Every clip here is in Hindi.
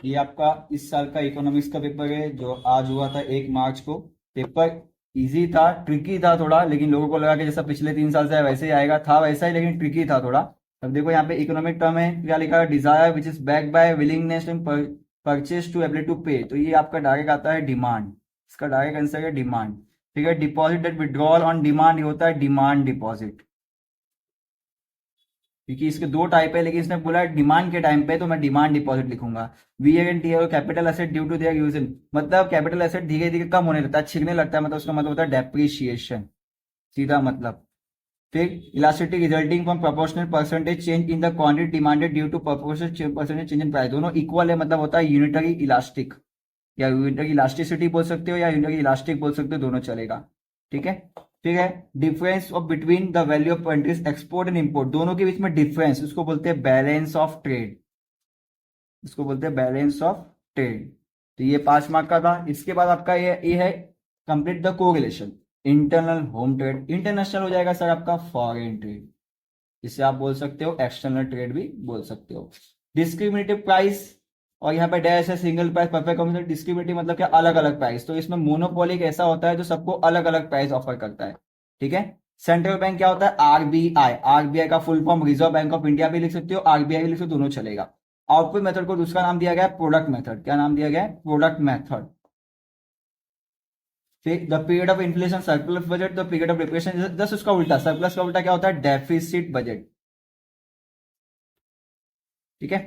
ये आपका इस साल का इकोनॉमिक्स का पेपर है जो आज हुआ था 1 मार्च को। पेपर इजी था, ट्रिकी था थोड़ा, लेकिन लोगों को लगा कि जैसा पिछले 3 साल से है वैसे ही आएगा, था वैसा ही लेकिन ट्रिकी था थोड़ा। अब देखो यहाँ पे इकोनॉमिक टर्म है, क्या लिखा है, desire which is back by willingness and purchase to ability to pay, तो ये आपका डायरेक्ट आता है डिमांड। इसका डायरेक्ट आंसर है डिमांड। ठीक है, deposit that withdrawal on demand, ये होता है डिमांड डिपॉजिट। क्योंकि इसके दो टाइप है, लेकिन इसने बोला डिमांड के टाइम पे, तो मैं डिमांड डिपॉजिट लिखूंगा। V N T capital asset due to their using, मतलब कैपिटल एसेट धीरे धीरे कम होने लगता है, छिगने लगता है, मतलब उसका मतलब होता है डेप्रिसिएशन, सीधा मतलब। फिर elasticity resulting from proportional percentage change in the quantity demanded due to proportional percentage change in price, दोनों इक्वल है, मतलब होता है यूनिटरी इलास्टिक, या यूनिटरी इलास्टिसिटी बोल सकते हो या यूनिटरी इलास्टिक बोल सकते हो, दोनों चलेगा। ठीक है। ठीक है, difference of between the value of countries export and import, दोनों के बीच में डिफरेंस, उसको बोलते हैं बैलेंस ऑफ ट्रेड, उसको बोलते हैं बैलेंस ऑफ ट्रेड। तो ये 5 मार्क का था। इसके बाद आपका ये है complete the correlation. Internal home trade, international हो जाएगा सर आपका फॉरेन ट्रेड, जिसे आप बोल सकते हो एक्सटर्नल ट्रेड भी बोल सकते हो। डिस्क्रिमिनेटिव प्राइस, और यहाँ पे डैश है single price, perfect combination. Discriminative मतलब क्या, अलग अलग प्राइस, तो इसमें मोनोपोली एक ऐसा होता है जो सबको अलग अलग प्राइस ऑफर करता है। ठीक है। सेंट्रल बैंक क्या होता है, आरबीआई, आरबीआई का full form reserve bank of India भी लिख सकते हो, आरबीआई भी लिख सकते हो, दोनों चलेगा। आउटपुट मेथड को दूसरा नाम दिया गया है प्रोडक्ट मेथड, क्या नाम दिया गया है, प्रोडक्ट मेथड। फिर the period of inflation surplus budget, the period of depression just उसका उल्टा, सरप्लस का उल्टा क्या होता है, डेफिसिट बजट। ठीक है।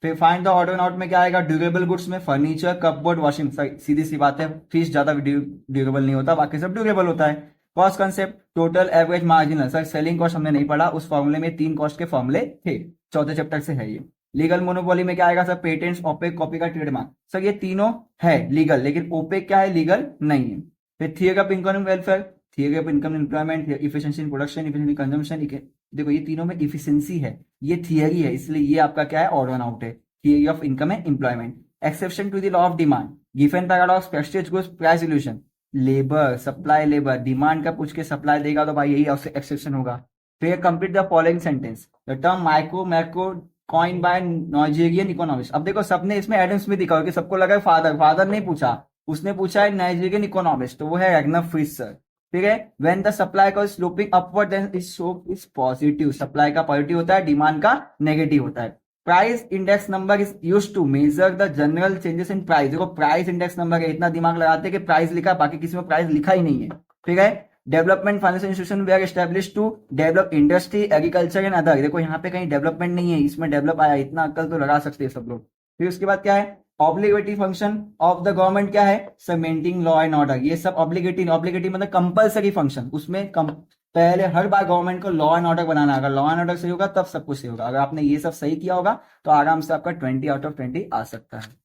फिर find the order and out में क्या आएगा, ड्यूरेबल गुड्स में फर्नीचर, कपबोर्ड, वॉशिंग, सीधी सी बात है, फिश ज्यादा ड्यूरेबल नहीं होता, बाकी सब ड्यूरेबल होता है। Cost concept, total average marginal, sir selling cost हमने नहीं पढ़ा, उस फॉर्मूले में 3 कॉस्ट के फॉर्मूले थे, चौथे चैप्टर से है ये। लीगल मोनोपोली में क्या आएगा सर, पेटेंट्स, ओपेक, कॉपी का ट्रेडमार्क, सर ये तीनों है लीगल, लेकिन ओपेक क्या है, लीगल नहीं है। फिर theory of income welfare, theory of income employment, efficiency in production, efficiency consumption, देखो ये तीनों में इफिशिएंसी है, ये थियरी है, इसलिए ये आपका क्या है, ऑड वन आउट है। Theory of income and employment, exception to the law of demand, गिवन paradox, prestige goods, price illusion, labour supply, labour demand का पूछ के सप्लाई देगा तो भाई यही एक्सेप्शन होगा। फिर complete the following sentence, the term micro macro coin by Nigerian economist. अब देखो सबने इसमें एडम स्मिथ दिखा कि सबको लगा फादर, फादर नहीं पूछा, उसने पूछा है नाइजीरियन इकोनॉमिस्ट, तो वो है रैग्नर फ्रिश सर। ठीक है, व्हेन द सप्लाई का sloping upward then is slope is positive, supply का पॉजिटिव होता है, डिमांड का नेगेटिव होता है। Price index number is use to measure the general changes in price, देखो प्राइस इंडेक्स नंबर है, इतना दिमाग लगाते हैं कि प्राइस लिखा, बाकी किसी में प्राइस लिखा ही नहीं है। ठीक है। डेवलपमेंट फाइनेंशियल इंस्टीट्यूशन वे are establish to develop industry, agriculture and other, देखो यहाँ पे कहीं डेवलपमेंट नहीं है, इसमें डेवलप आया, इतना अक्ल तो लगा सकते हैं सब लोग। फिर उसके बाद क्या है, obligatory function of the government क्या है, मेंटेनिंग लॉ एंड ऑर्डर, ये सब ऑब्लिगेटरी, ऑब्लिगेटरी मतलब कंपलसरी फंक्शन, उसमें पहले हर बार गवर्नमेंट को लॉ एंड ऑर्डर बनाना, अगर लॉ एंड ऑर्डर सही होगा तब सब कुछ सही होगा, अगर आपने ये सब सही किया होगा तो आराम से आपका 20 आउट ऑफ 20 आ सकता है।